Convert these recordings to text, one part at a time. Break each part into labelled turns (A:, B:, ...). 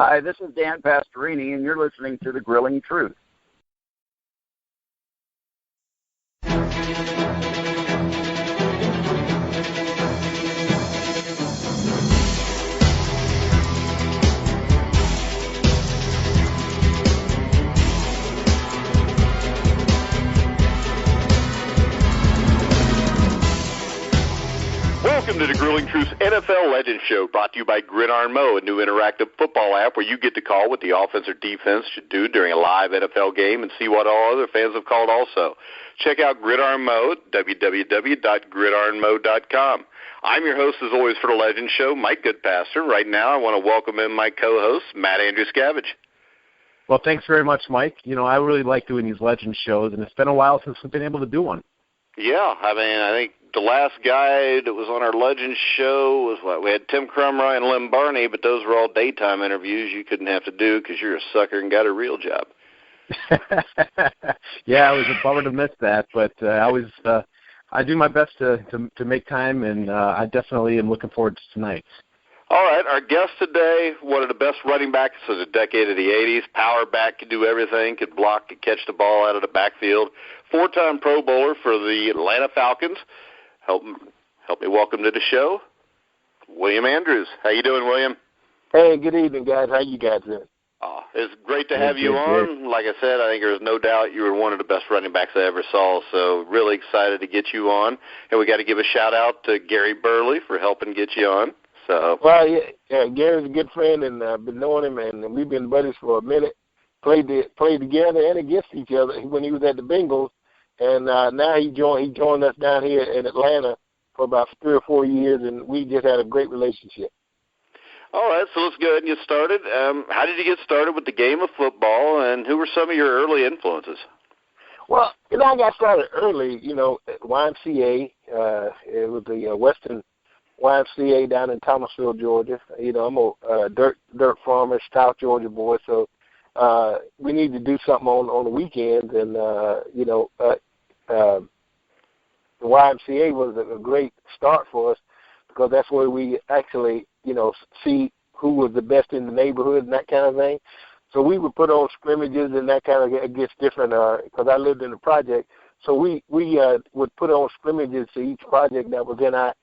A: Hi, this is Dan Pastorini, and you're listening to The Grilling Truth.
B: Welcome to the Grilling Truth's NFL Legend Show, brought to you by Gridiron Mo, a new interactive football app where you get to call what the offense or defense should do during a live NFL game and see what all other fans have called also. Check out Gridiron Mo at www.gridironmo.com. I'm your host, as always, for the Legend Show, Mike Goodpaster. Right now, I want to welcome in my co-host, Matt Andruscavage.
C: Well, thanks very much, Mike. You know, I really like doing these Legend shows, and it's been a while since we've been able to do one.
B: Yeah, I mean, I think the last guy that was on our Legend show was what? We had Tim Crumry and Lynn Barney, but those were all daytime interviews you couldn't have to do because you're a sucker and got a real job.
C: Yeah, it was a bummer to miss that, but I do my best to make time, and I definitely am looking forward to tonight.
B: All right, our guest today, one of the best running backs of the decade of the 80s, power back, could do everything, could block, could catch the ball out of the backfield, four-time Pro Bowler for the Atlanta Falcons. Help me welcome to the show, William Andrews. How you doing, William?
D: Hey, good evening, guys. How you guys doing?
B: It's great to have you on. Like I said, I think there's no doubt you were one of the best running backs I ever saw, so really excited to get you on. And we got to give a shout-out to Gary Burley for helping get you on. So.
D: Well, yeah, Gary's a good friend, and I've been knowing him, and we've been buddies for a minute, played together and against each other when he was at the Bengals. And now he joined us down here in Atlanta for about 3 or 4 years, and we just had a great relationship.
B: All right, so let's go ahead and get started. How did you get started with the game of football, and who were some of your early influences?
D: Well, I got started early, at YMCA. It was the Western YMCA down in Thomasville, Georgia. I'm a dirt farmer, South Georgia boy, so we need to do something on the weekends, and the YMCA was a great start for us because that's where we actually, see who was the best in the neighborhood and that kind of thing. So we would put on scrimmages and that kind of against different, because I lived in the project. So we would put on scrimmages to each project that was in our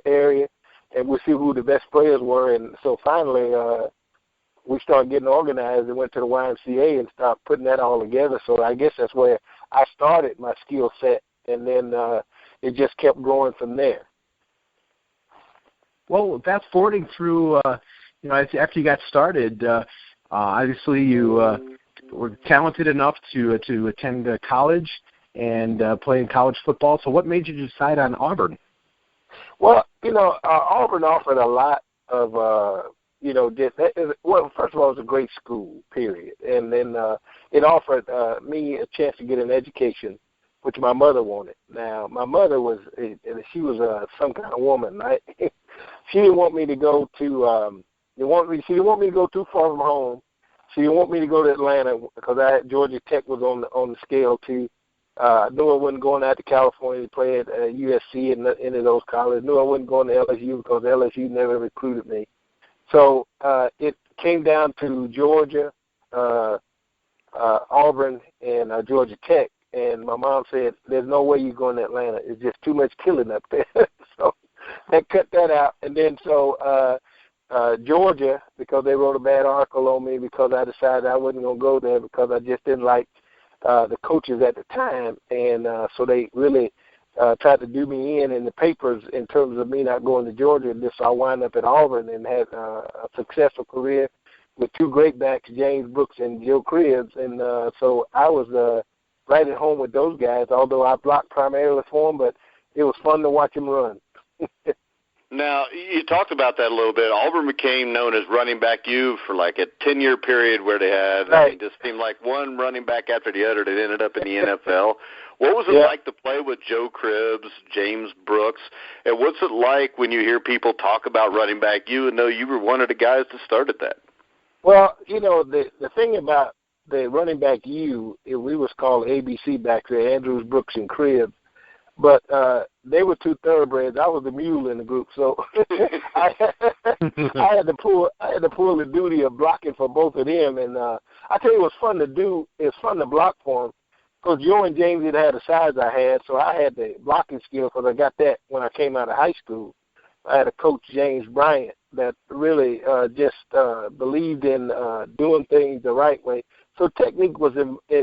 D: area, and we'd see who the best players were. And so finally, we started getting organized and went to the YMCA and started putting that all together. So I guess that's where I started my skill set, and then it just kept growing from there.
C: Well, fast forwarding through, after you got started, obviously you were talented enough to attend college and play in college football. So what made you decide on Auburn?
D: Well, Auburn offered a lot of, first of all, it was a great school, period. And then it offered me a chance to get an education, which my mother wanted. Now, my mother she was some kind of woman, right? She didn't want me to go to, she didn't want me to go too far from home. She didn't want me to go to Atlanta because Georgia Tech was on the scale too. I knew I wasn't going out to California to play at USC and any of those colleges. I knew I wasn't going to LSU because LSU never recruited me. So it came down to Georgia, Auburn, and Georgia Tech. And my mom said, there's no way you're going to Atlanta. It's just too much killing up there. So they cut that out. And then Georgia, because they wrote a bad article on me because I decided I wasn't going to go there because I just didn't like the coaches at the time. And so they really tried to do me in the papers in terms of me not going to Georgia. And so I wound up at Auburn and had a successful career with two great backs, James Brooks and Joe Cribbs. And so I was right at home with those guys, although I blocked primarily for them, but it was fun to watch them run.
B: Now, you talked about that a little bit. Auburn became known as Running Back U for like a 10-year period where they had,
D: right.
B: It just seemed like one running back after the other that ended up in the NFL. What was it like to play with Joe Cribbs, James Brooks, and what's it like when you hear people talk about Running Back U and know you were one of the guys that started that?
D: Well, the thing about the Running Back U, we was called ABC back there, Andrews, Brooks, and Cribbs. But they were two thoroughbreds. I was the mule in the group, so I had to pull the duty of blocking for both of them. And I tell you, it was fun to do. It's fun to block for them because Joe and James didn't have the size I had, so I had the blocking skill because I got that when I came out of high school. I had a coach, James Bryant, that really just believed in doing things the right way. So technique was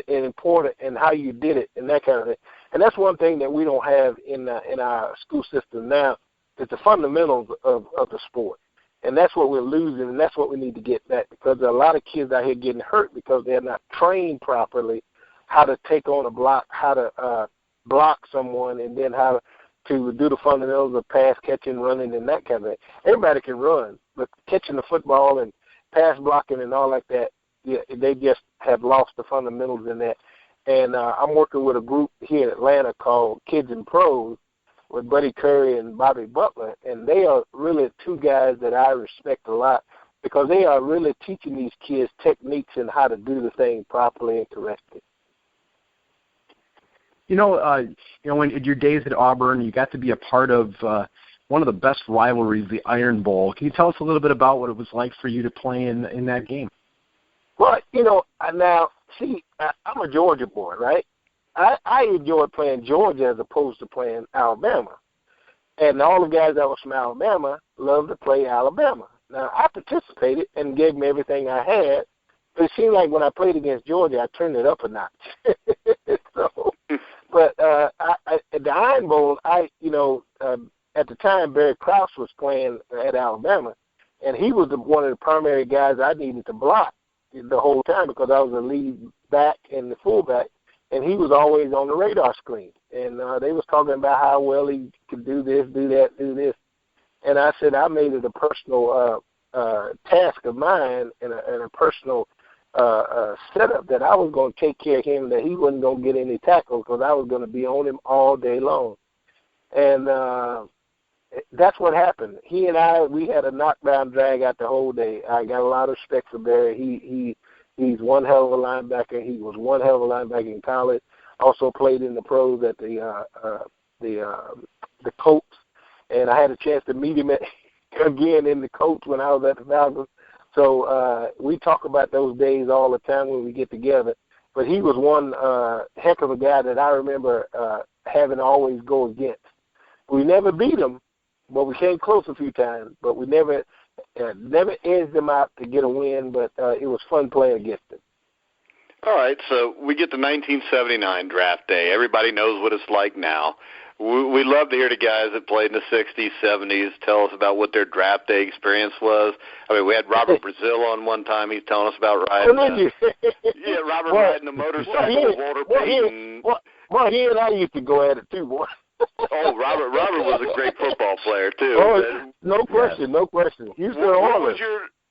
D: important in how you did it and that kind of thing. And that's one thing that we don't have in our school system now is the fundamentals of the sport. And that's what we're losing, and that's what we need to get back because there are a lot of kids out here getting hurt because they're not trained properly how to take on a block, how to block someone, and then how to do the fundamentals of pass, catching, running, and that kind of thing. Everybody can run, but catching the football and pass blocking and all like that, yeah, they just have lost the fundamentals in that. And I'm working with a group here in Atlanta called Kids and Pros with Buddy Curry and Bobby Butler, and they are really two guys that I respect a lot because they are really teaching these kids techniques and how to do the thing properly and correctly.
C: When in your days at Auburn, you got to be a part of one of the best rivalries, the Iron Bowl. Can you tell us a little bit about what it was like for you to play in that game?
D: Well, now, see, I'm a Georgia boy, right? I enjoyed playing Georgia as opposed to playing Alabama. And all the guys that were from Alabama loved to play Alabama. Now, I participated and gave them everything I had, but it seemed like when I played against Georgia, I turned it up a notch. But at the Iron Bowl, at the time, Barry Krause was playing at Alabama, and he was one of the primary guys I needed to block the whole time because I was the lead back and the fullback, and he was always on the radar screen. And they was talking about how well he could do this, do that, do this. And I said I made it a personal task of mine and a personal setup that I was going to take care of him, that he wasn't going to get any tackles because I was going to be on him all day long. And that's what happened. He and we had a knockdown drag out the whole day. I got a lot of respect for Barry. He's one hell of a linebacker. He was one hell of a linebacker in college. Also played in the pros at the Colts. And I had a chance to meet him again in the Colts when I was at the Falcons. So we talk about those days all the time when we get together. But he was one heck of a guy that I remember having to always go against. We never beat him, but we came close a few times. But we never edged him out to get a win, but it was fun playing against him.
B: All right, so we get to 1979 draft day. Everybody knows what it's like now. We love to hear the guys that played in the 60s, 70s tell us about what their draft day experience was. I mean, we had Robert Brazil on one time. He's telling us about riding. Robert riding a motorcycle with Walter Payton.
D: Well, he and I used to go at it too, boy.
B: Oh, Robert was a great football player too.
D: Oh, no question.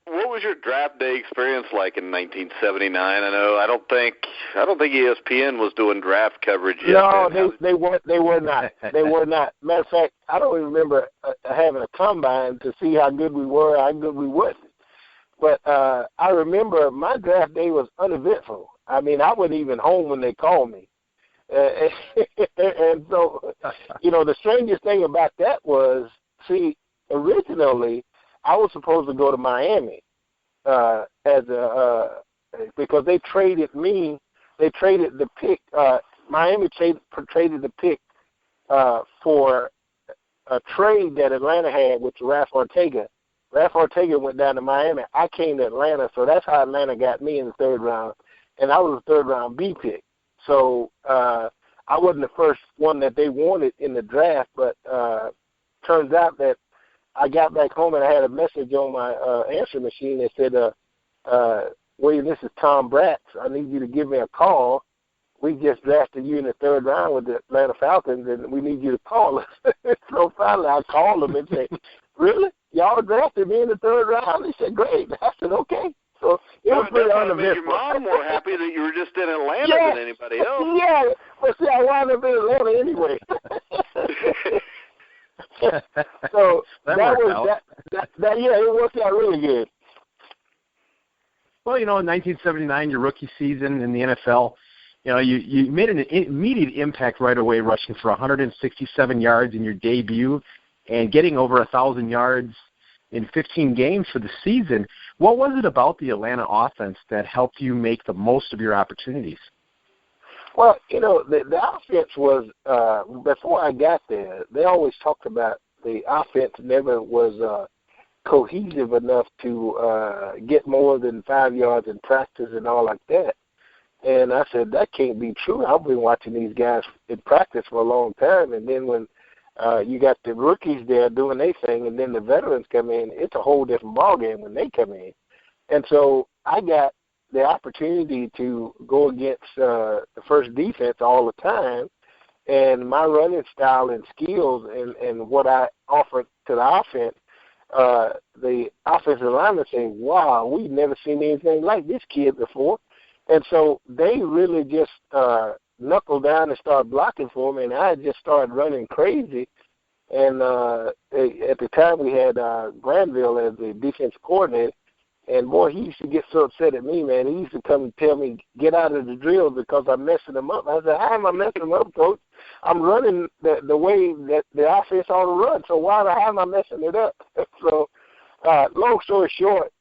B: What was your draft day experience like in 1979? I don't think ESPN was doing draft coverage yet.
D: No, they were not. They were not. Matter of fact, I don't even remember having a combine to see how good we were, how good we wasn't. But I remember my draft day was uneventful. I mean, I wasn't even home when they called me. And so, the strangest thing about that was, originally I was supposed to go to Miami because they traded me. They traded the pick. Miami traded the pick for a trade that Atlanta had with Ralph Ortega. Ralph Ortega went down to Miami. I came to Atlanta, so that's how Atlanta got me in the third round, and I was a third-round B pick. So I wasn't the first one that they wanted in the draft, but turns out that I got back home and I had a message on my answer machine that said, William, this is Tom Bratz. I need you to give me a call. We just drafted you in the third round with the Atlanta Falcons, and we need you to call us. So finally I called them and said, really? Y'all drafted me in the third round? They said, great. I said, okay. So it was pretty uneventful.
B: Made your mom more happy that you were just in Atlanta than anybody else.
D: Yeah, but see, I wound up in Atlanta anyway. So it worked out really good.
C: Well, in 1979, your rookie season in the NFL, you made an immediate impact right away, rushing for 167 yards in your debut and getting over 1,000 yards in 15 games for the season. What was it about the Atlanta offense that helped you make the most of your opportunities?
D: Well, the offense was, before I got there, they always talked about the offense never was cohesive enough to get more than 5 yards in practice and all like that. And I said, that can't be true. I've been watching these guys in practice for a long time, and then when you got the rookies there doing their thing, and then the veterans come in, it's a whole different ballgame when they come in. And so I got the opportunity to go against the first defense all the time, and my running style and skills and what I offered to the offense, the offensive linemen say, wow, we've never seen anything like this kid before. And so they really just knuckled down and started blocking for me, and I just started running crazy. And at the time we had Granville as the defense coordinator, and, boy, he used to get so upset at me, man. He used to come and tell me, get out of the drill because I'm messing him up. I said, how am I messing him up, Coach? I'm running the way that the offense ought to run, so how am I messing it up? So, long story short,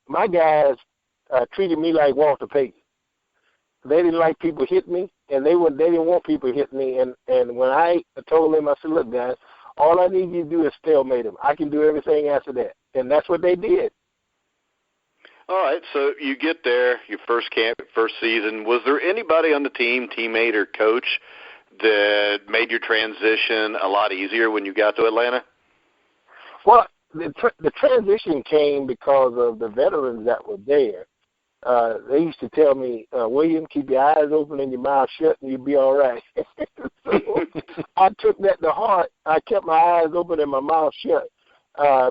D: my guys treated me like Walter Payton. They didn't like people hitting me, and they didn't want people hitting me. And when I told them, I said, look, guys, all I need you to do is stalemate them. I can do everything after that. And that's what they did.
B: All right, so you get there, your first camp, first season. Was there anybody on the team, teammate or coach, that made your transition a lot easier when you got to Atlanta?
D: Well, the transition came because of the veterans that were there. They used to tell me, William, keep your eyes open and your mouth shut and you'll be all right. So I took that to heart. I kept my eyes open and my mouth shut.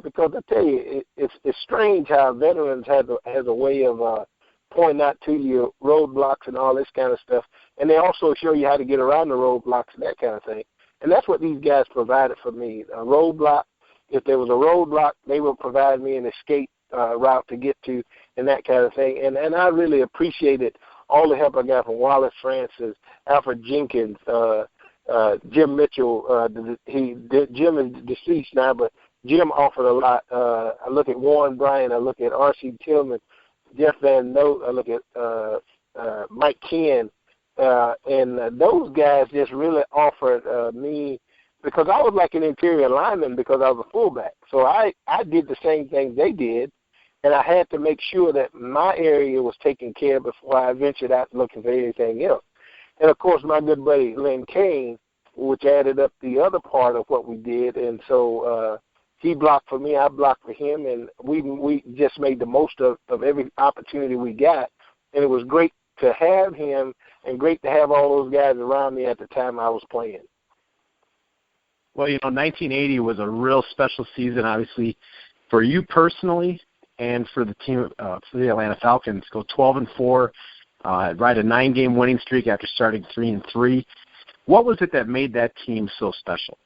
D: Because I tell you, it's strange how veterans has a way of pointing out to you roadblocks and all this kind of stuff, and they also show you how to get around the roadblocks and that kind of thing. And that's what these guys provided for me. A roadblock, if there was a roadblock, they would provide me an escape route to get to and that kind of thing. And I really appreciated all the help I got from Wallace Francis, Alfred Jenkins, Jim Mitchell. Jim is deceased now, but Jim offered a lot. I look at Warren Bryant. I look at R.C. Tillman, Jeff Van Note. I look at Mike Ken. And those guys just really offered me, because I was like an interior lineman because I was a fullback. So I did the same thing they did, and I had to make sure that my area was taken care of before I ventured out looking for anything else. And, of course, my good buddy Len Kane, which added up the other part of what we did. And so he blocked for me, I blocked for him, and we just made the most of every opportunity we got. And it was great to have him and great to have all those guys around me at the time I was playing.
C: Well, 1980 was a real special season, obviously, for you personally and for the team, for the Atlanta Falcons. Go 12-4, ride a 9-game winning streak after starting 3-3. What was it that made that team so special?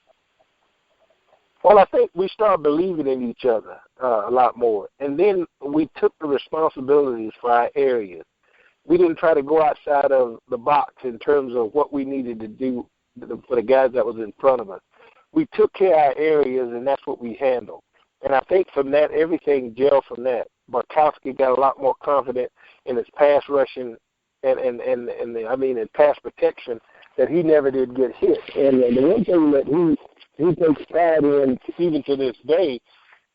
D: Well, I think we started believing in each other a lot more. And then we took the responsibilities for our areas. We didn't try to go outside of the box in terms of what we needed to do for the guys that was in front of us. We took care of our areas, and that's what we handled. And I think from that, everything gelled from that. Bartkowski got a lot more confident in his pass rushing and in pass protection, that he never did get hit. And the one thing that he takes pride in, even to this day,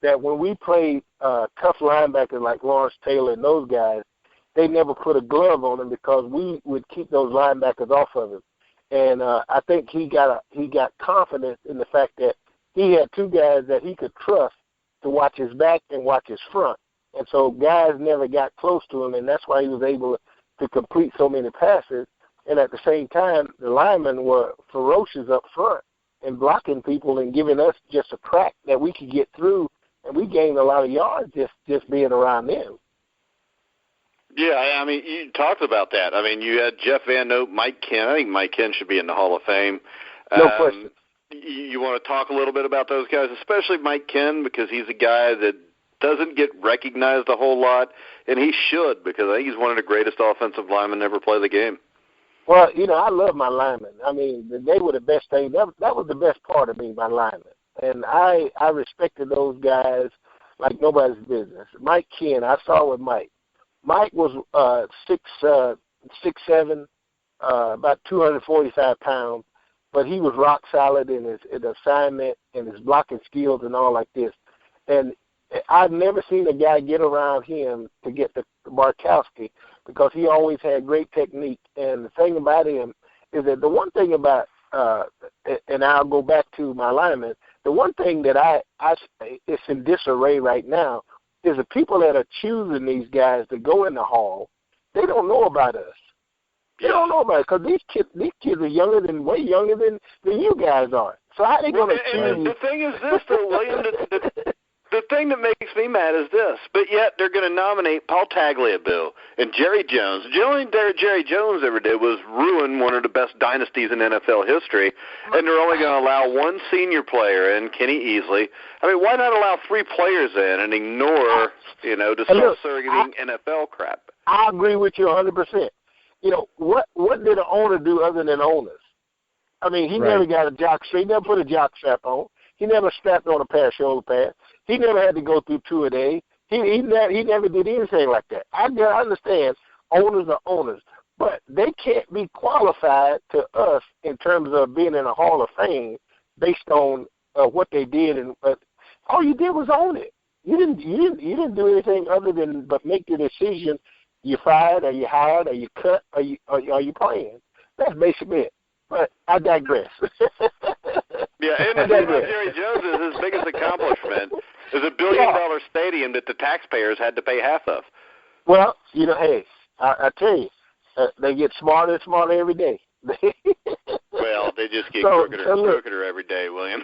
D: that when we played tough linebackers like Lawrence Taylor and those guys, they never put a glove on him because we would keep those linebackers off of him. And I think he got confidence in the fact that he had two guys that he could trust to watch his back and watch his front. And so guys never got close to him, and that's why he was able to complete so many passes. And at the same time, the linemen were ferocious up front and blocking people and giving us just a crack that we could get through, and we gained a lot of yards just being around them.
B: Yeah, I mean, you talked about that. I mean, you had Jeff Van Note, Mike Ken. I think Mike Ken should be in the Hall of Fame.
D: No question.
B: You want to talk a little bit about those guys, especially Mike Ken, because he's a guy that doesn't get recognized a whole lot, and he should, because I think he's one of the greatest offensive linemen to ever play the game.
D: Well, I love my linemen. I mean, they were the best thing. That was the best part of me, my linemen. And I respected those guys like nobody's business. Mike Ken, I saw with Mike. Mike was 6'7", about 245 pounds, but he was rock solid in his assignment and his blocking skills and all like this. And I've never seen a guy get around him to get the Bartkowski because he always had great technique. And the thing about him is that the one thing about, and I'll go back to my linemen, the one thing that it's in disarray right now is the people that are choosing these guys to go in the hall, they don't know about us. They don't know about it because these kids are way younger than you guys are. So how are they going to choose?
B: And the thing is this, though, William, the thing that makes me mad is this, but yet they're going to nominate Paul Tagliabue and Jerry Jones. The only thing Jerry Jones ever did was ruin one of the best dynasties in NFL history, and they're only going to allow one senior player in, Kenny Easley. I mean, why not allow 3 players in and ignore, the self-surrogating NFL crap?
D: I agree with you 100%. What did an owner do other than owners? I mean, he never got a jock strap. He never put a jock strap on. He never strapped on a pair of shoulder pads. He never had to go through 2 a day. He never did anything like that. I understand owners are owners, but they can't be qualified to us in terms of being in a Hall of Fame based on what they did. And all you did was own it. You didn't do anything other than but make the decision. You fired, or you hired, or you cut, or you playing. That's basically it. But I digress.
B: Yeah, and the thing about Jerry Jones is his biggest accomplishment is $1 billion stadium that the taxpayers had to pay half of.
D: Well, hey, I tell you, they get smarter and smarter every day.
B: Well, they just get crookeder and crookeder every day, William.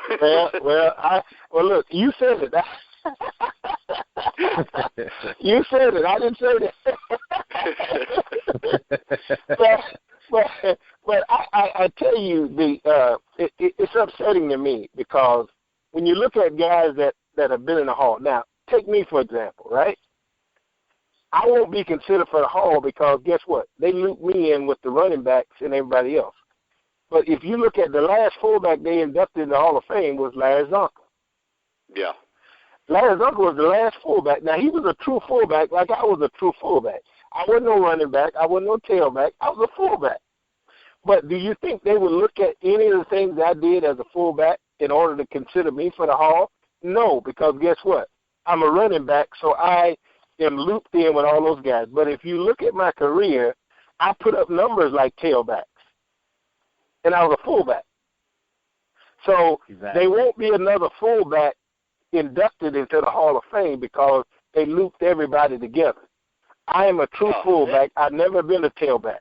D: well, look, you said it. You said it. I didn't say that. but I tell you, it's upsetting to me because when you look at guys that have been in the Hall. Now, take me for example, right? I won't be considered for the Hall because guess what? They loop me in with the running backs and everybody else. But if you look at the last fullback they inducted in the Hall of Fame was Larry Zonka.
B: Yeah.
D: Larry Zonka was the last fullback. Now, he was a true fullback like I was a true fullback. I wasn't no running back. I wasn't no tailback. I was a fullback. But do you think they would look at any of the things I did as a fullback in order to consider me for the Hall? No, because guess what? I'm a running back, so I am looped in with all those guys. But if you look at my career, I put up numbers like tailbacks, and I was a fullback. So There won't be another fullback inducted into the Hall of Fame because they looped everybody together. I am a true fullback. I've never been a tailback.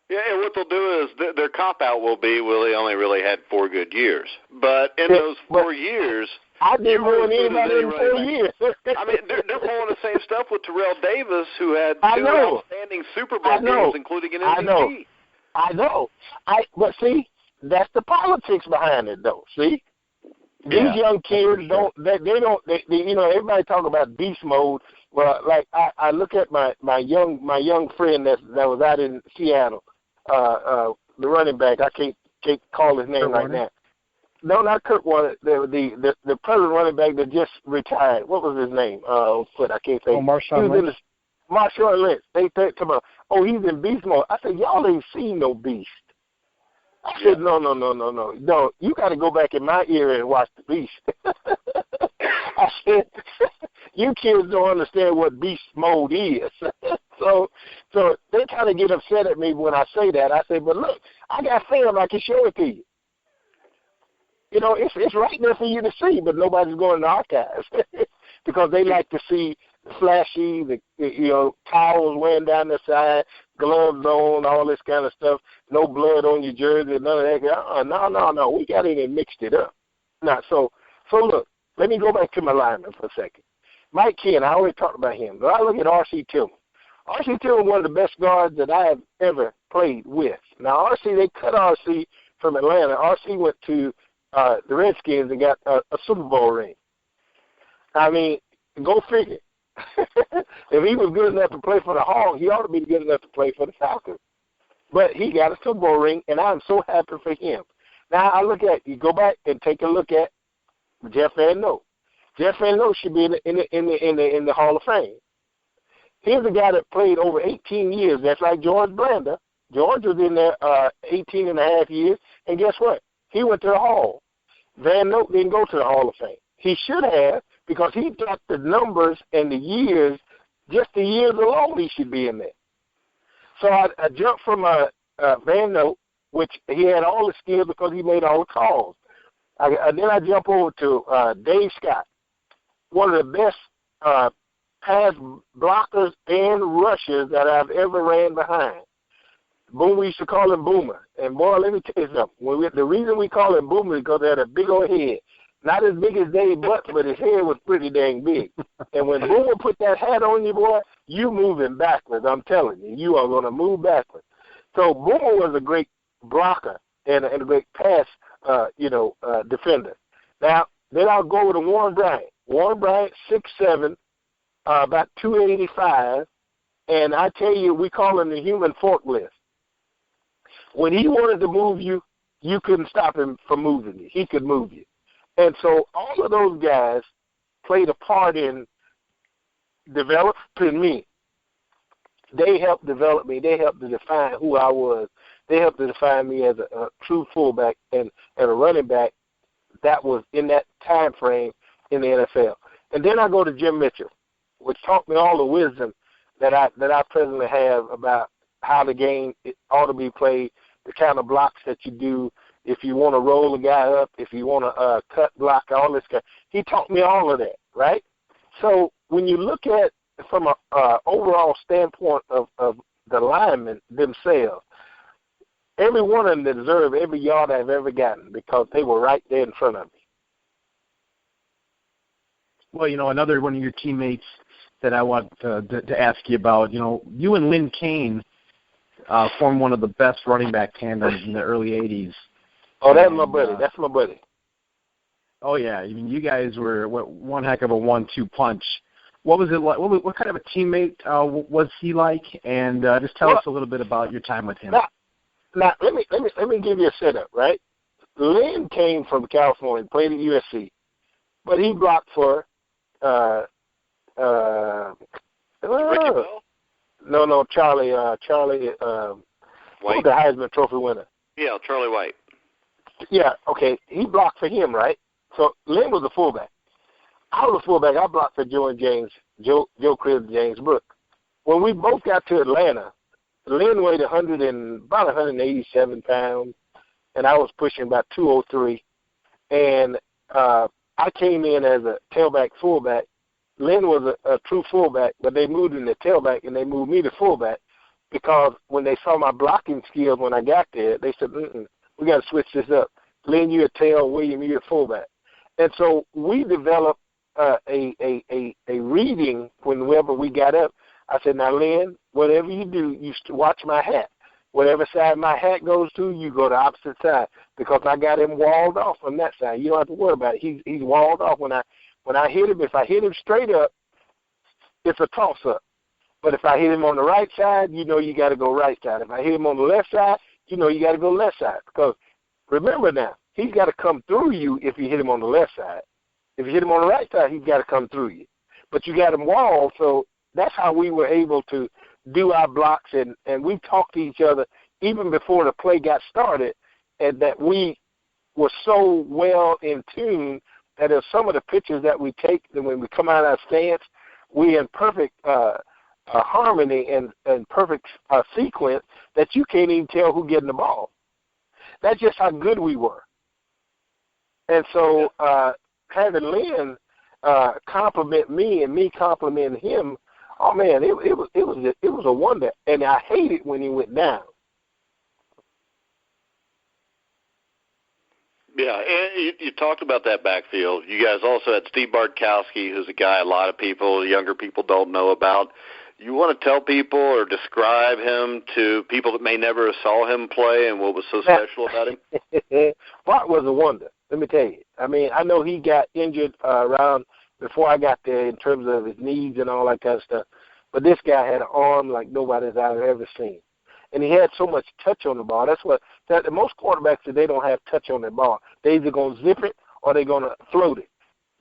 B: Yeah, and what they'll do is their cop-out will be, well, he only really had 4 good years. But in those 4 years,
D: I did more than anybody in 4 years.
B: I mean, they're pulling the same stuff with Terrell Davis, who had 2 outstanding Super Bowl games, including an MVP.
D: I know. But see, that's the politics behind it, though. See, these young kids everybody talk about beast mode. Well, like I look at my young friend that was out in Seattle, the running back. I can't call his name right now. No, not Kurt Warner. The present running back that just retired. What was his name? I can't say.
C: Marshawn Lynch.
D: Marshawn Lynch. They talk about, he's in beast mode. I said, y'all ain't seen no beast. I said, no. You got to go back in my era and watch the beast. I said, you kids don't understand what beast mode is. So they kind of get upset at me when I say that. I say, but look, I got film. I can show it to you. It's right there for you to see, but nobody's going to the archives because they like to see flashy, towels weighing down the side, gloves on, all this kind of stuff, no blood on your jersey, none of that. No. We got in and mixed it up. Now, so look, let me go back to my lineman for a second. Mike Ken, I already talked about him, but I look at R.C. Tillman. R.C. Tillman, one of the best guards that I have ever played with. Now, R.C., they cut R.C. from Atlanta. R.C. went to the Redskins and got a Super Bowl ring. I mean, go figure. If he was good enough to play for the Hawks, he ought to be good enough to play for the Falcons. But he got a Super Bowl ring, and I'm so happy for him. Now I look at you. Go back and take a look at Jeff Van Note. Jeff Van Note should be in the Hall of Fame. Here's a guy that played over 18 years. That's like George Blanda. George was in there 18 and a half years, and guess what? He went to the Hall. Van Note didn't go to the Hall of Fame. He should have, because he got the numbers and the years, just the years alone he should be in there. So I jumped from Van Note, which he had all the skills because he made all the calls. Then I jump over to Dave Scott, one of the best pass blockers and rushers that I've ever ran behind. Boom, we used to call him Boomer. And, boy, let me tell you something. The reason we call him Boomer is because he had a big old head. Not as big as Dave Butts, but his head was pretty dang big. And when Boomer put that hat on you, boy, you moving backwards. I'm telling you, you are going to move backwards. So Boomer was a great blocker and a great pass, defender. Now, then I'll go over to Warren Bryant. Warren Bryant, 6'7", about 285, and I tell you, we call him the human forklift. When he wanted to move you, you couldn't stop him from moving you. He could move you. And so all of those guys played a part in developing me. They helped develop me. They helped to define who I was. They helped to define me as a true fullback and a running back that was in that time frame in the NFL. And then I go to Jim Mitchell, which taught me all the wisdom that I presently have about how the game ought to be played, the kind of blocks that you do, if you want to roll a guy up, if you want to cut block, all this kind. He taught me all of that, right? So when you look at from an overall standpoint of the linemen themselves, every one of them deserve every yard I've ever gotten because they were right there in front of me.
C: Well, another one of your teammates that I want to ask you about, you and Lynn Kane formed one of the best running back tandems in the early 80s.
D: Oh, that's my buddy. That's my buddy.
C: Oh, yeah. I mean, you guys were one heck of a 1-2 punch. What was it like? What kind of a teammate was he like? And just tell us a little bit about your time with him.
D: Now, let me give you a setup, right? Lynn came from California, played at USC, but he blocked for
B: Ricky Bell?
D: No, Charlie White, the Heisman Trophy winner.
B: Yeah, Charlie White.
D: Yeah, okay. He blocked for him, right? So Lynn was a fullback. I was a fullback. I blocked for Joe Cribbs, James Brooks. When we both got to Atlanta, Lynn weighed about 187 pounds, and I was pushing about 203. And I came in as a tailback fullback. Lynn was a true fullback, but they moved him to tailback, and they moved me to fullback because when they saw my blocking skills when I got there, they said, we got to switch this up. Lynn, you're a tail. William, you're a fullback. And so we developed a reading whenever we got up. I said, now, Lynn, whatever you do, you watch my hat. Whatever side my hat goes to, you go the opposite side because I got him walled off on that side. You don't have to worry about it. He's walled off. When I hit him, if I hit him straight up, it's a toss-up. But if I hit him on the right side, you got to go right side. If I hit him on the left side, you got to go left side. Because remember now, he's got to come through you if you hit him on the left side. If you hit him on the right side, he's got to come through you. But you got him walled, so that's how we were able to do our blocks, and we talked to each other even before the play got started, and that we were so well in tune that in some of the pictures that we take, and when we come out of our stance, we in perfect harmony and perfect sequence that you can't even tell who's getting the ball. That's just how good we were. And so having Lynn compliment me and me compliment him, oh man, it was a wonder. And I hated when he went down.
B: Yeah, and you talked about that backfield. You guys also had Steve Bartkowski, who's a guy a lot of people, younger people, don't know about. You want to tell people or describe him to people that may never have saw him play and what was so special about him?
D: Bart was a wonder, let me tell you. I mean, I know he got injured around before I got there in terms of his knees and all that kind of stuff, but this guy had an arm like nobody's I've ever seen. and he had so much touch on the ball. Most quarterbacks today don't have touch on their ball. They either going to zip it or they're going to float it.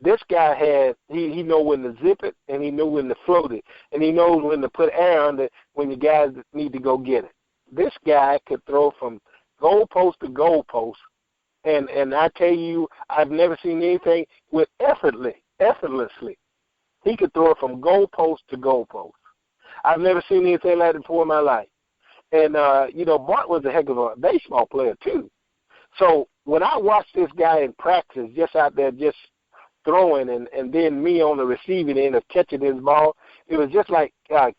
D: This guy he know when to zip it, and he know when to float it, and he knows when to put air on it when the guys need to go get it. This guy could throw from goalpost to goalpost, and I tell you, I've never seen anything with effortlessly. He could throw it from goalpost to goalpost. I've never seen anything like it before in my life. And, Bart was a heck of a baseball player, too. So when I watched this guy in practice, just out there just throwing, and then me on the receiving end of catching his ball, it was just like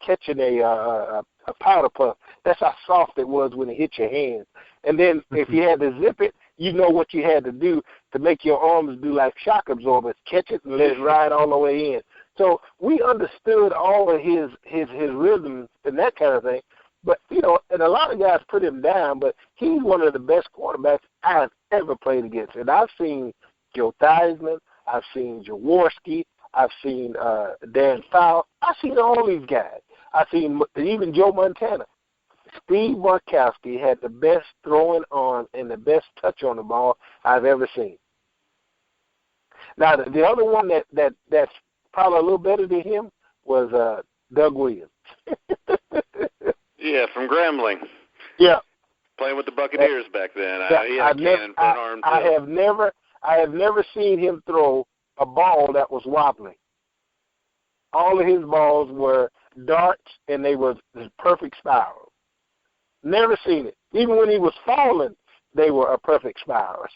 D: catching a powder puff. That's how soft it was when it hit your hands. And then if you had to zip it, you know what you had to do to make your arms do like shock absorbers, catch it and let it ride all the way in. So we understood all of his rhythms and that kind of thing. But, and a lot of guys put him down, but he's one of the best quarterbacks I've ever played against. And I've seen Joe Theismann, I've seen Jaworski, I've seen Dan Fowle, I've seen all these guys. I've seen even Joe Montana. Steve Bartkowski had the best throwing arm and the best touch on the ball I've ever seen. Now, the other one that's probably a little better than him was Doug Williams.
B: Yeah, from Grambling.
D: Yeah.
B: Playing with the Buccaneers back then. He had a cannon for an arm, too.
D: I have never seen him throw a ball that was wobbling. All of his balls were darts, and they were perfect spirals. Never seen it. Even when he was falling, they were a perfect spiral.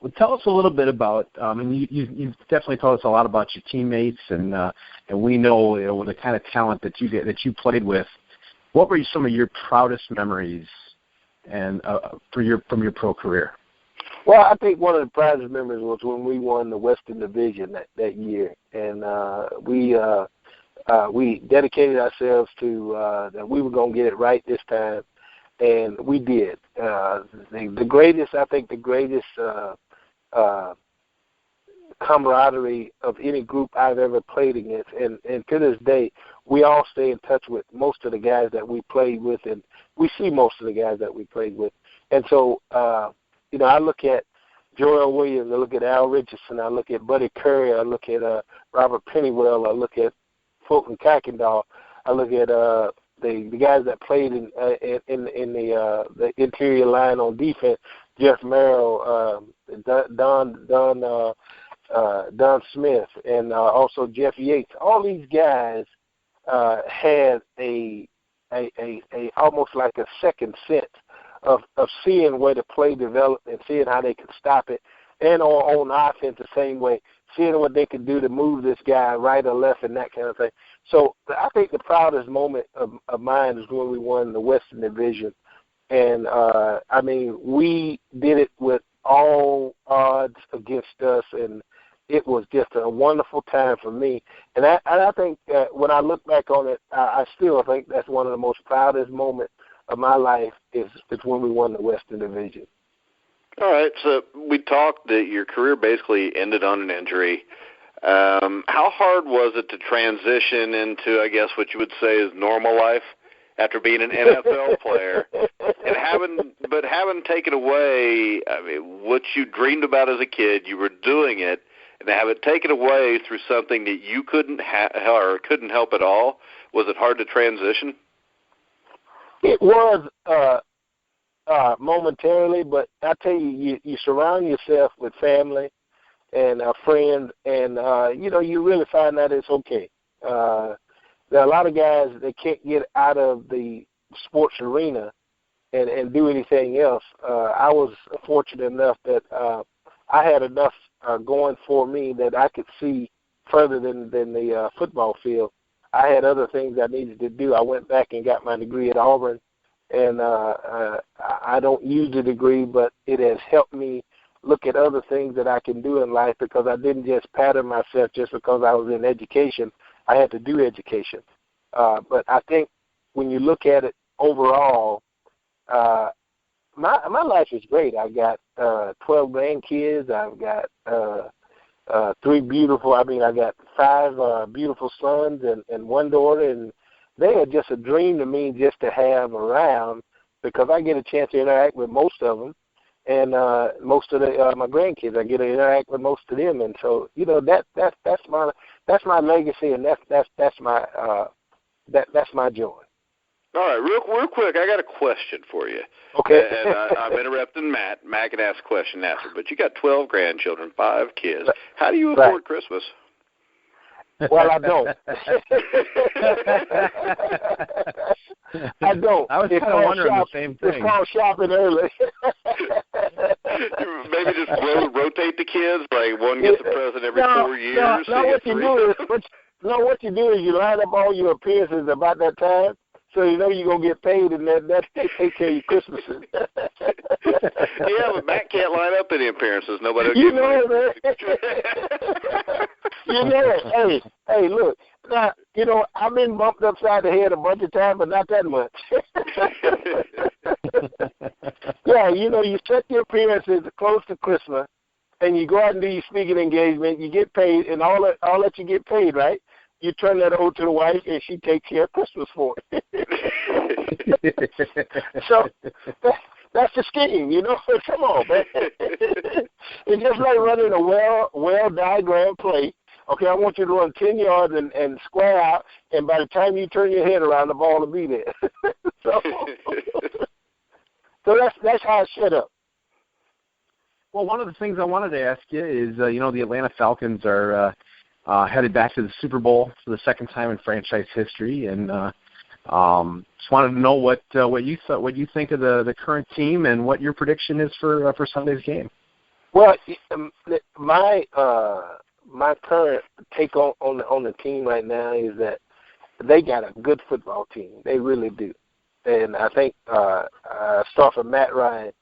C: Well, tell us a little bit about. You definitely told us a lot about your teammates, and we know, the kind of talent that you played with. What were some of your proudest memories, and from your pro career?
D: Well, I think one of the proudest memories was when we won the Western Division that year, and we dedicated ourselves to that we were going to get it right this time, and we did. The greatest camaraderie of any group I've ever played against, and to this day, we all stay in touch with most of the guys that we played with, and we see most of the guys that we played with. And so, I look at Joel Williams, I look at Al Richardson, I look at Buddy Curry, I look at Robert Pennywell, I look at Fulton Kuykendall, I look at the guys that played in the interior line on defense, Jeff Merrill, Don Smith, and also Jeff Yates. All these guys had a almost like a second sense of seeing where the play developed and seeing how they could stop it, and on offense the same way, seeing what they could do to move this guy right or left and that kind of thing. So I think the proudest moment of mine is when we won the Western Division. And, we did it with all odds against us, and it was just a wonderful time for me. And I think when I look back on it, I still think that's one of the most proudest moments of my life is when we won the Western Division.
B: All right, so we talked that your career basically ended on an injury. How hard was it to transition into, I guess, what you would say is normal life after being an NFL player, and having taken away, what you dreamed about as a kid, you were doing it, and to have it taken away through something that you couldn't help at all? Was it hard to transition?
D: It was momentarily, but I tell you, you surround yourself with family and friends, and you really find out it's okay. There are a lot of guys that can't get out of the sports arena and do anything else. I was fortunate enough that I had enough going for me that I could see further than the football field. I had other things I needed to do. I went back and got my degree at Auburn, and I don't use the degree, but it has helped me look at other things that I can do in life, because I didn't just pattern myself just because I was in education. I had to do education. But I think when you look at it overall, my life is great. I got 12 grandkids. I've got three beautiful. I mean, I got five beautiful sons and one daughter, and they are just a dream to me just to have around because I get a chance to interact with most of them, and most of my grandkids. I get to interact with most of them, and so that's my legacy, and that's my joy.
B: All right, real quick, I got a question for you.
D: Okay.
B: And I'm interrupting Matt. Matt can ask a question after, but you got 12 grandchildren, 5 kids. How do you afford Christmas?
D: Well, I don't. I don't.
C: I was kind of wondering the same thing.
D: It's called shopping early.
B: Maybe just rotate the kids, like one gets a present every 4 years.
D: What you do is you line up all your appearances about that time, so you know you're going to get paid, and that take care of your Christmases.
B: Yeah, but Matt can't line up any appearances. Nobody will
D: you
B: get
D: know
B: money.
D: it, man. You know it. Hey, look. Now, I've been bumped upside the head a bunch of times, but not that much. Yeah, you set your appearances close to Christmas, and you go out and do your speaking engagement. You get paid, and all that you get paid, right? You turn that over to the wife, and she takes care of Christmas for it. So that's the scheme, Come on, man. It's just like running a well-diagrammed play. Okay, I want you to run 10 yards and square out, and by the time you turn your head around, the ball will be there. So that's how it's set up.
C: Well, one of the things I wanted to ask you is, the Atlanta Falcons are headed back to the Super Bowl for the second time in franchise history, and just wanted to know what you think of the current team and what your prediction is for Sunday's game.
D: Well, my current take on the team right now is that they got a good football team. They really do, and I think start from Matt Ryan.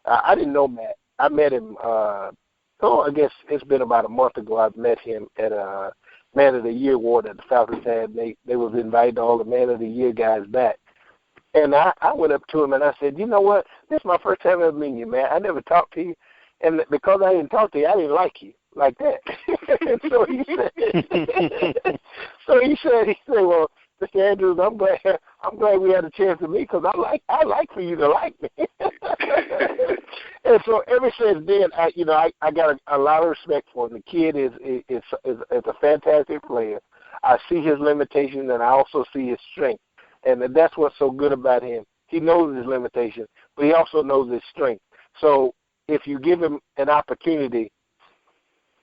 D: I didn't know Matt. I met him. I guess it's been about a month ago. I met him at a Man of the Year award that the Falcons had. They was invited all the Man of the Year guys back. And I went up to him and I said, you know what? This is my first time ever meeting you, man. I never talked to you. And because I didn't talk to you, I didn't like you like that. And so he said, well, Mr. Andrews, I'm glad we had a chance to meet because I like for you to like me. And so ever since then, I got a lot of respect for him. The kid is a fantastic player. I see his limitations and I also see his strength, and that's what's so good about him. He knows his limitations, but he also knows his strength. So if you give him an opportunity,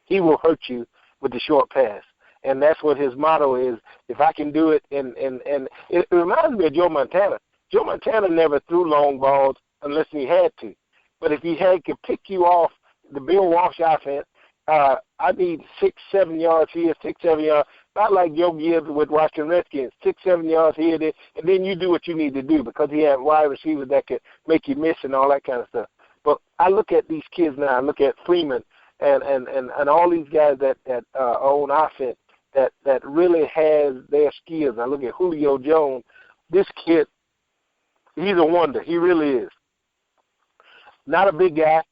D: he will hurt you with the short pass. And that's what his motto is. If I can do it, and it reminds me of Joe Montana. Joe Montana never threw long balls unless he had to. But if he could pick you off the Bill Walsh offense, I need 6-7 yards here, 6-7 yards. Not like Joe Gibbs with Washington Redskins, 6-7 yards here, there, and then you do what you need to do because he had wide receivers that could make you miss and all that kind of stuff. But I look at these kids now. I look at Freeman and all these guys that own offense. That really has their skills. I look at Julio Jones. This kid, he's a wonder. He really is. Not a big guy,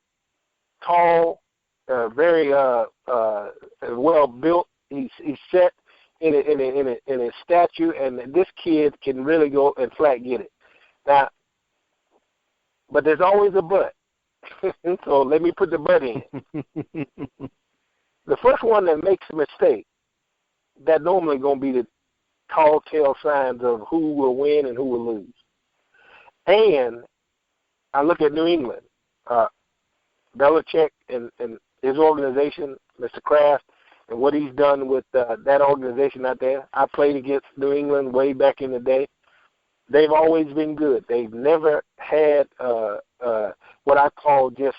D: tall, very well built. He's set in his stature, and this kid can really go and flat get it. Now, but there's always a but. So let me put the but in. The first one that makes a mistake, that normally going to be the tall tale signs of who will win and who will lose. And I look at New England. Belichick and his organization, Mr. Kraft, and what he's done with that organization out there. I played against New England way back in the day. They've always been good. They've never had what I call just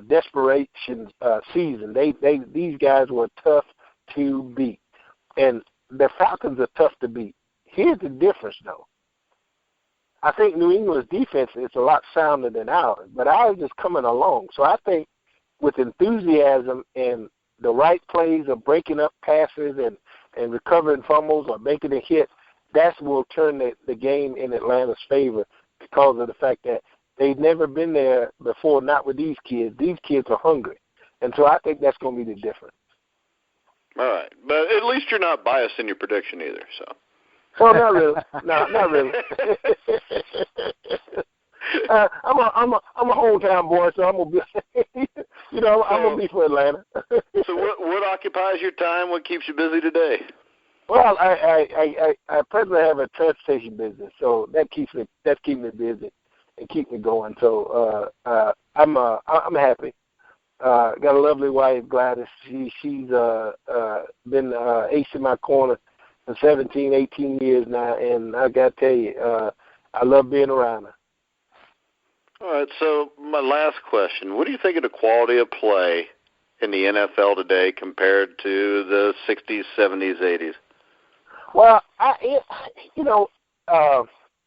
D: desperation season. These guys were tough to beat. And the Falcons are tough to beat. Here's the difference, though. I think New England's defense is a lot sounder than ours, but ours is coming along. So I think with enthusiasm and the right plays of breaking up passes and recovering fumbles or making a hit, that will turn the game in Atlanta's favor because of the fact that they've never been there before, not with these kids. These kids are hungry. And so I think that's going to be the difference.
B: All right. But at least you're not biased in your prediction either, so.
D: Oh, not really. No, not really. I'm a hometown boy, so I'm gonna be, I'm gonna be for Atlanta.
B: So what occupies your time? What keeps you busy today?
D: Well, I presently have a transportation business, so that's keeping me busy and keep me going. So I'm happy. Got a lovely wife, Gladys. She's been ace in my corner for 17, 18 years now, and I got to tell you, I love being around her.
B: All right, so my last question. What do you think of the quality of play in the NFL today compared to the 60s, 70s, 80s?
D: Well,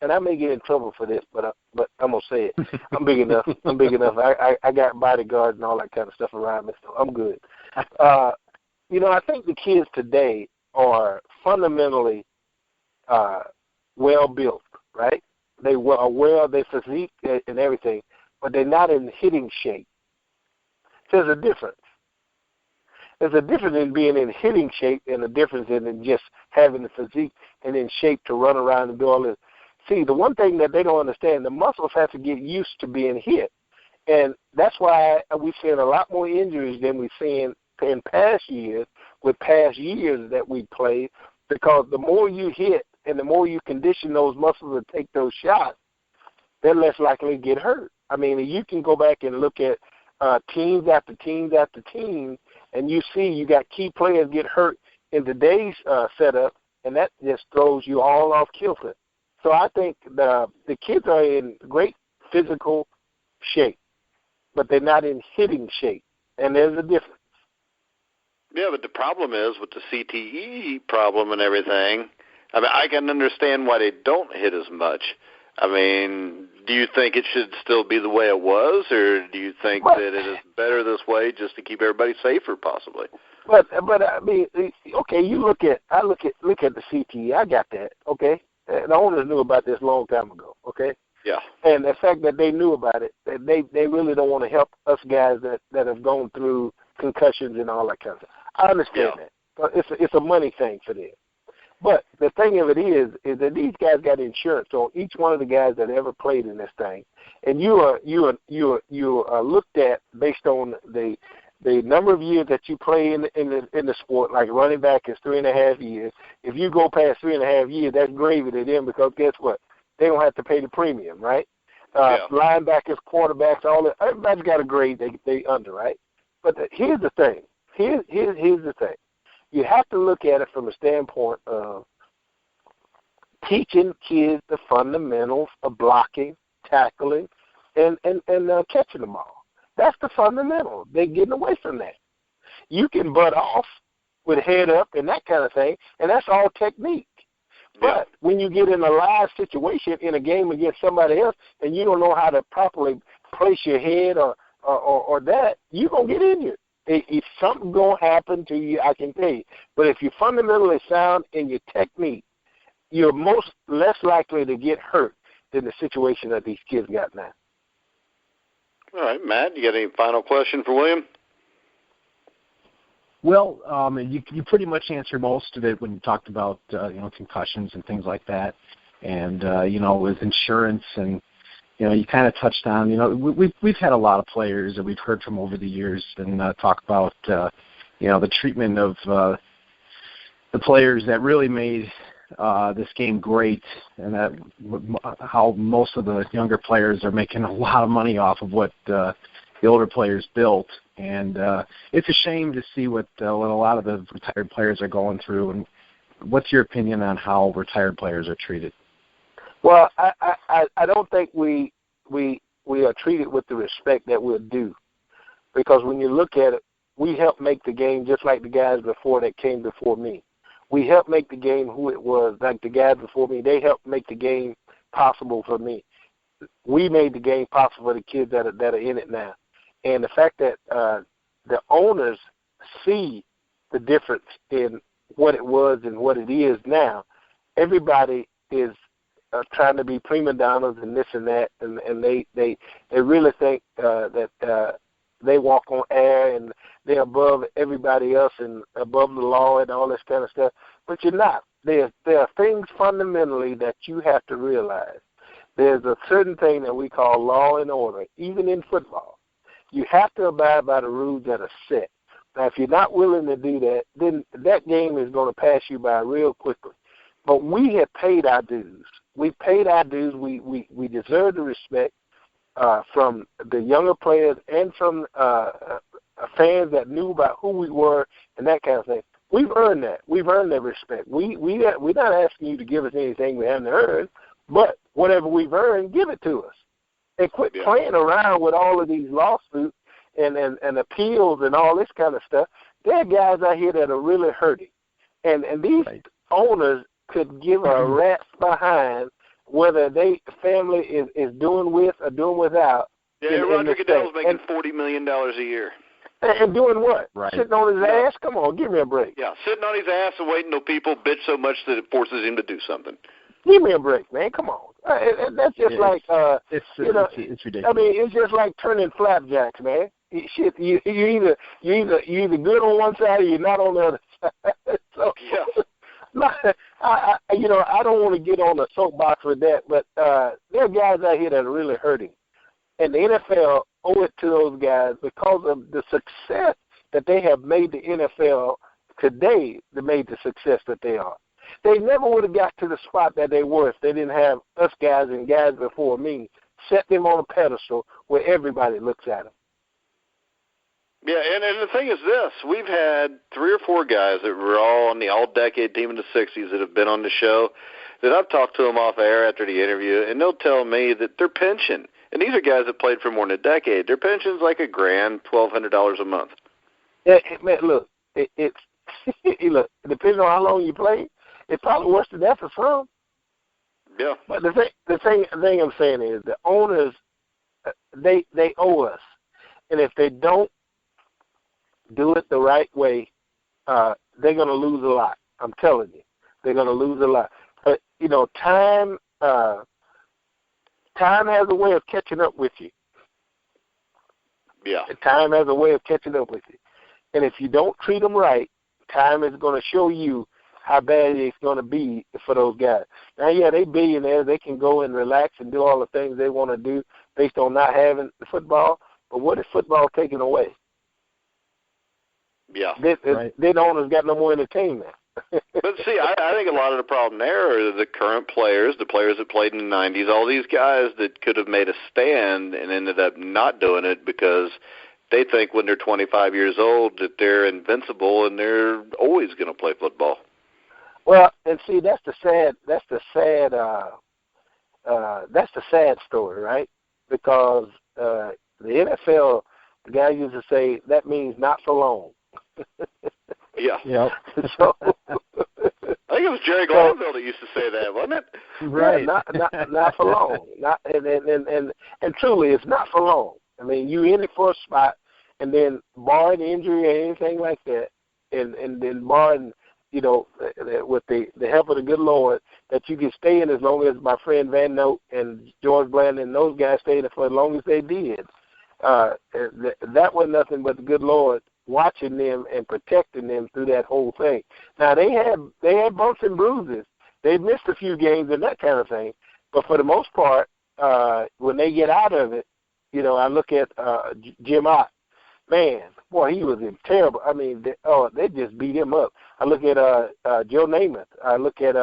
D: and I may get in trouble for this, but I'm going to say it. I'm big enough. I got bodyguards and all that kind of stuff around me, so I'm good. I think the kids today are fundamentally well-built, right? They are their physique and everything, but they're not in hitting shape. There's a difference. There's a difference in being in hitting shape and a difference in just having the physique and in shape to run around and do all this. See, the one thing that they don't understand, the muscles have to get used to being hit. And that's why we've seen a lot more injuries than we've seen in past years with past years that we played, because the more you hit and the more you condition those muscles to take those shots, they're less likely to get hurt. I mean, you can go back and look at teams after teams after teams, and you see you got key players get hurt in today's setup, and that just throws you all off kilter. So I think the kids are in great physical shape, but they're not in hitting shape, and there's a difference.
B: Yeah, but the problem is with the CTE problem and everything, I mean, I can understand why they don't hit as much. I mean, do you think it should still be the way it was, or do you think that it is better this way just to keep everybody safer, possibly?
D: But I mean, okay, look at the CTE. I got that, okay? The owners knew about this a long time ago, okay?
B: Yeah.
D: And the fact that they knew about it, they really don't want to help us guys that have gone through concussions and all that kind of stuff. I understand that. But it's a money thing for them. But the thing of it is that these guys got insurance on each one of the guys that ever played in this thing, and you are looked at based on the number of years that you play in the sport. Like running back is 3.5 years. If you go past 3.5 years, that's gravy to them, because guess what? They don't have to pay the premium, right? Linebackers, quarterbacks, all that. Everybody's got a grade they under, right? But here's the thing. Here's the thing. You have to look at it from a standpoint of teaching kids the fundamentals of blocking, tackling, and catching the ball. That's the fundamental. They're getting away from that. You can butt off with head up and that kind of thing, and that's all technique. But when you get in a live situation in a game against somebody else and you don't know how to properly place your head or that, you're going to get injured. If something's going to happen to you, I can tell you. But if you're fundamentally sound in your technique, you're less likely to get hurt than the situation that these kids got now.
B: All right, Matt, you got any final question for William?
C: Well, you pretty much answered most of it when you talked about concussions and things like that, and with insurance, and you kind of touched on we've had a lot of players that we've heard from over the years and talk about the treatment of the players that really made this game great, and that how most of the younger players are making a lot of money off of what the older players built. And it's a shame to see what a lot of the retired players are going through. And what's your opinion on how retired players are treated?
D: Well, I don't think we are treated with the respect that we're due, because when you look at it, we helped make the game just like the guys before that came before me. We helped make the game who it was, like the guys before me. They helped make the game possible for me. We made the game possible for the kids that are in it now. And the fact that the owners see the difference in what it was and what it is now, everybody is trying to be prima donnas and this and that, and they really think that they walk on air and they're above everybody else and above the law and all this kind of stuff. But you're not. There are things fundamentally that you have to realize. There's a certain thing that we call law and order, even in football. You have to abide by the rules that are set. Now, if you're not willing to do that, then that game is going to pass you by real quickly. But we have paid our dues. We paid our dues. We deserve the respect from the younger players and from fans that knew about who we were and that kind of thing. We've earned that. We've earned that respect. We're not asking you to give us anything we haven't earned, but whatever we've earned, give it to us. And quit playing around with all of these lawsuits and appeals and all this kind of stuff. There are guys out here that are really hurting. And these owners could give a rat's behind whether they family is doing with or doing without.
B: Yeah, Roger Goodell's making $40 million a year.
D: And doing what?
C: Right.
D: Sitting on his ass? Come on, give me a break.
B: Yeah, sitting on his ass and waiting till people bitch so much that it forces him to do something.
D: Give me a break, man. Come on. That's just
C: it's ridiculous.
D: I mean, it's just like turning flapjacks, man. Shit, you either good on one side or you're not on the other side. So, I don't want to get on the soapbox with that, but there are guys out here that are really hurting, and the NFL owe it to those guys because of the success that they have made the NFL today. They made the success that they are. They never would have got to the spot that they were if they didn't have us guys and guys before me set them on a pedestal where everybody looks at them.
B: Yeah, and the thing is this. We've had 3 or 4 guys that were all on the all-decade team in the 60s that have been on the show that I've talked to them off air after the interview, and they'll tell me that their pension, and these are guys that played for more than a decade, their pension's like $1,000, $1,200 a month.
D: Yeah, man, look, it's look, depending on how long you play, it's probably worse than that for some.
B: Yeah.
D: But the thing I'm saying is the owners, they owe us, and if they don't do it the right way, they're going to lose a lot. I'm telling you, they're going to lose a lot. But time has a way of catching up with you.
B: Yeah.
D: Time has a way of catching up with you, and if you don't treat them right, time is going to show you how bad it's going to be for those guys. Now, yeah, they billionaires. They can go and relax and do all the things they want to do based on not having the football. But what is football taking away?
B: Yeah.
D: Their owners got no more entertainment.
B: But see, I think a lot of the problem there are the current players, the players that played in the 90s, all these guys that could have made a stand and ended up not doing it because they think when they're 25 years old that they're invincible and they're always going to play football. Well,
D: and see, that's the sad story, right? Because the NFL, the guy used to say, that means not for long.
B: Yeah.
C: Yep.
D: So,
B: I think it was Jerry Glanville that used to say that, wasn't it?
C: Right.
D: Yeah, not for long. And truly, it's not for long. I mean, you in it for a spot, and then barring injury or anything like that, and then barring, with the help of the good Lord, that you can stay in as long as my friend Van Note and George Bland and those guys stayed in for as long as they did. That was nothing but the good Lord watching them and protecting them through that whole thing. Now, they had bumps and bruises. They missed a few games and that kind of thing. But for the most part, when they get out of it, I look at Jim Ott. Man, boy, he was terrible. I mean, they just beat him up. I look at Joe Namath. I look at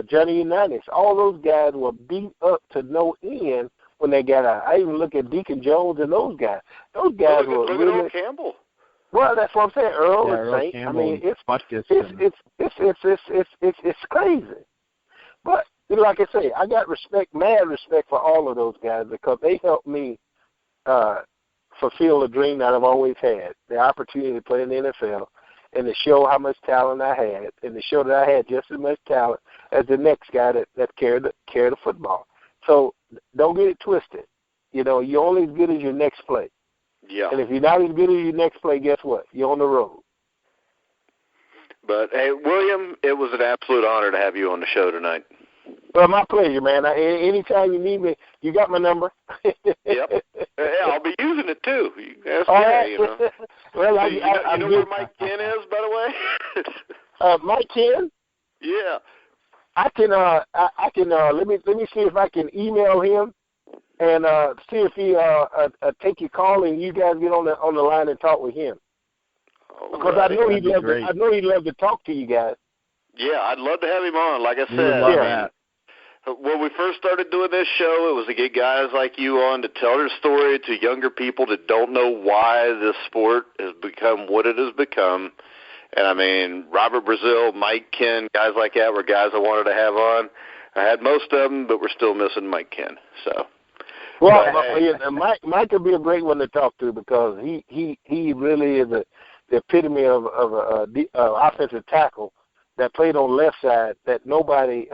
D: Johnny Unitas. All those guys were beat up to no end when they got out. I even look at Deacon Jones and those guys. Those guys were
B: look
D: really.
B: At Earl Campbell.
D: Well, that's what I'm saying. Earl and Saint.
C: Campbell,
D: I mean, it's crazy. But like I say, I got mad respect for all of those guys because they helped me fulfill a dream that I've always had, the opportunity to play in the NFL and to show how much talent I had and to show that I had just as much talent as the next guy that carried the football. So don't get it twisted. You're only as good as your next play.
B: Yeah.
D: And if you're not as good as your next play, guess what? You're on the road.
B: But, hey, William, it was an absolute honor to have you on the show tonight.
D: Well, my pleasure, man. Anytime you need me, you got my number.
B: Yep. Yeah, I'll be using it too. You can ask
D: Right.
B: you know.
D: Well,
B: So you know where Mike Ken is, by the way?
D: Mike Ken?
B: Yeah.
D: I can let me see if I can email him and see if he take your call and you guys get on the line and talk with him. Because I know he'd love to talk to you guys.
B: Yeah, I'd love to have him on. Like I said,
C: that.
B: When we first started doing this show, it was to get guys like you on to tell their story to younger people that don't know why this sport has become what it has become. And, I mean, Robert Brazil, Mike Ken, guys like that were guys I wanted to have on. I had most of them, but we're still missing Mike Ken. So,
D: well, Mike would be a great one to talk to because he really is the epitome of offensive tackle that played on the left side, that nobody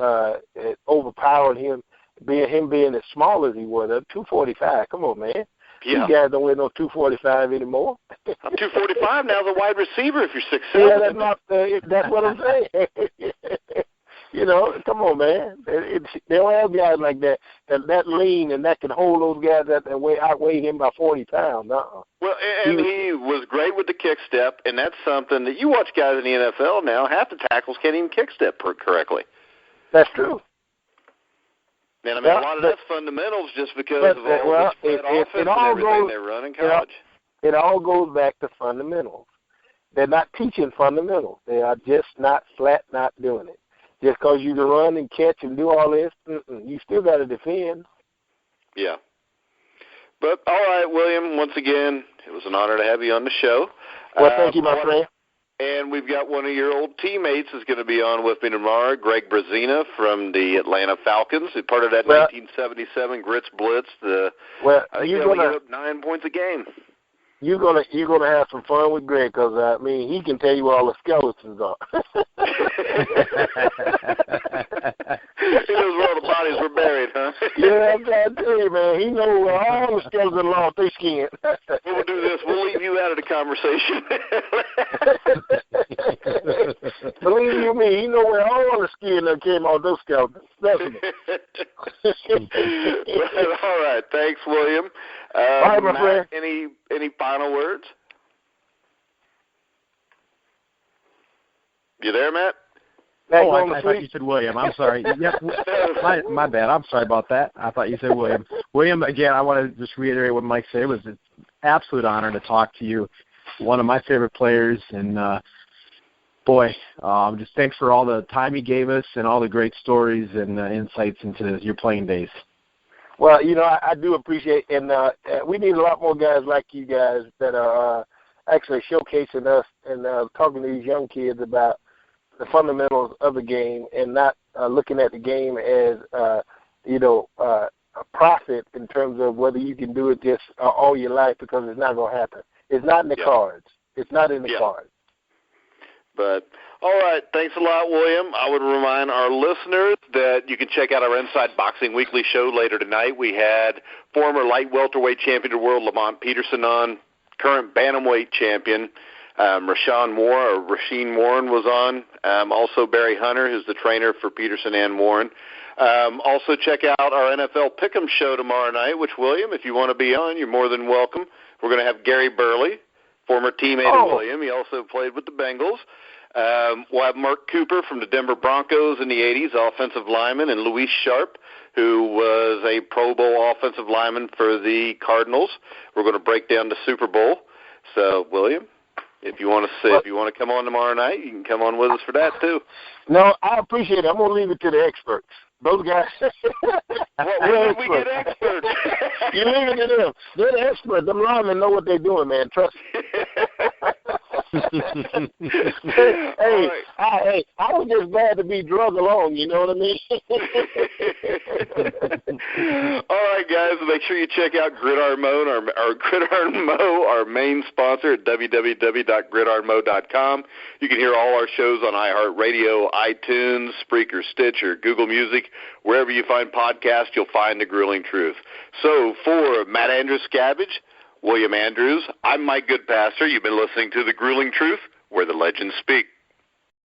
D: overpowered him, being as small as he was. 245, come on, man.
B: Yeah.
D: You guys don't wear no 245 anymore.
B: I'm 245 now as a wide receiver if you're 6'7".
D: Yeah, that's what I'm saying. You know, come on, man. They don't have guys like that lean and that can hold those guys that outweigh him by 40 pounds. Uh-uh.
B: Well, and he was great with the kick step, and that's something that you watch guys in the NFL now, half the tackles can't even kick step correctly.
D: That's true.
B: And, I mean, a lot of that's fundamentals just because of all the offense and everything they run in college.
D: It all goes back to fundamentals. They're not teaching fundamentals. They are just not doing it. Just because you can run and catch and do all this, you still got to defend.
B: Yeah. But, all right, William, once again, it was an honor to have you on the show.
D: Well, thank you, my friend.
B: And we've got one of your old teammates is going to be on with me tomorrow, Greg Brazina from the Atlanta Falcons, part of that 1977 Grits Blitz. I think they only give up 9 points a game.
D: You're gonna have some fun with Greg because I mean he can tell you where all the skeletons are.
B: He knows where all the bodies were buried, huh?
D: Yeah, I'm trying to tell you, man. He knows where all the skeletons lost their skin.
B: We'll do this. We'll leave you out of the conversation.
D: Believe you me, he knows where all the skin that came off those skeletons.
B: All right, thanks, William.
D: All right, my friend.
B: Any final words? You there, Matt?
C: I thought you said William. I'm sorry. Yep, my bad. I'm sorry about that. I thought you said William. William, again, I want to just reiterate what Mike said. It was an absolute honor to talk to you, one of my favorite players, and just thanks for all the time you gave us and all the great stories and insights into your playing days.
D: Well, you know, I do appreciate, and we need a lot more guys like you guys that are actually showcasing us and talking to these young kids about the fundamentals of the game and not looking at the game as, a profit in terms of whether you can do it just all your life, because it's not going to happen. It's not in the cards. It's not in the cards.
B: But, all right, thanks a lot, William. I would remind our listeners that you can check out our Inside Boxing Weekly show later tonight. We had former light welterweight champion of the world, Lamont Peterson, on, current bantamweight champion, Rasheen Warren was on. Also Barry Hunter, who's the trainer for Peterson and Warren. Also check out our NFL Pick'em show tomorrow night, which, William, if you want to be on, you're more than welcome. We're going to have Gary Burley, former teammate of William. He also played with the Bengals. We'll have Mark Cooper from the Denver Broncos in the 80s, offensive lineman, and Luis Sharp, who was a Pro Bowl offensive lineman for the Cardinals. We're going to break down the Super Bowl. So, William, if you want to come on tomorrow night, you can come on with us for that too.
D: No, I appreciate it. I'm going to leave it to the experts. Those guys.
B: Where did we get experts?
D: You leave it to them. They're the experts. Them linemen know what they're doing, man. Trust me. Hey, I was just glad to be drugged along, you know what I mean?
B: All right, guys, make sure you check out Gridiron Mo, our main sponsor at www.gridironmo.com. You can hear all our shows on iHeartRadio, iTunes, Spreaker, Stitcher, Google Music. Wherever you find podcasts, you'll find The Grueling Truth. So for Matt Andruscavage, William Andrews, I'm Mike Goodpaster. You've been listening to The Grueling Truth, where the legends speak.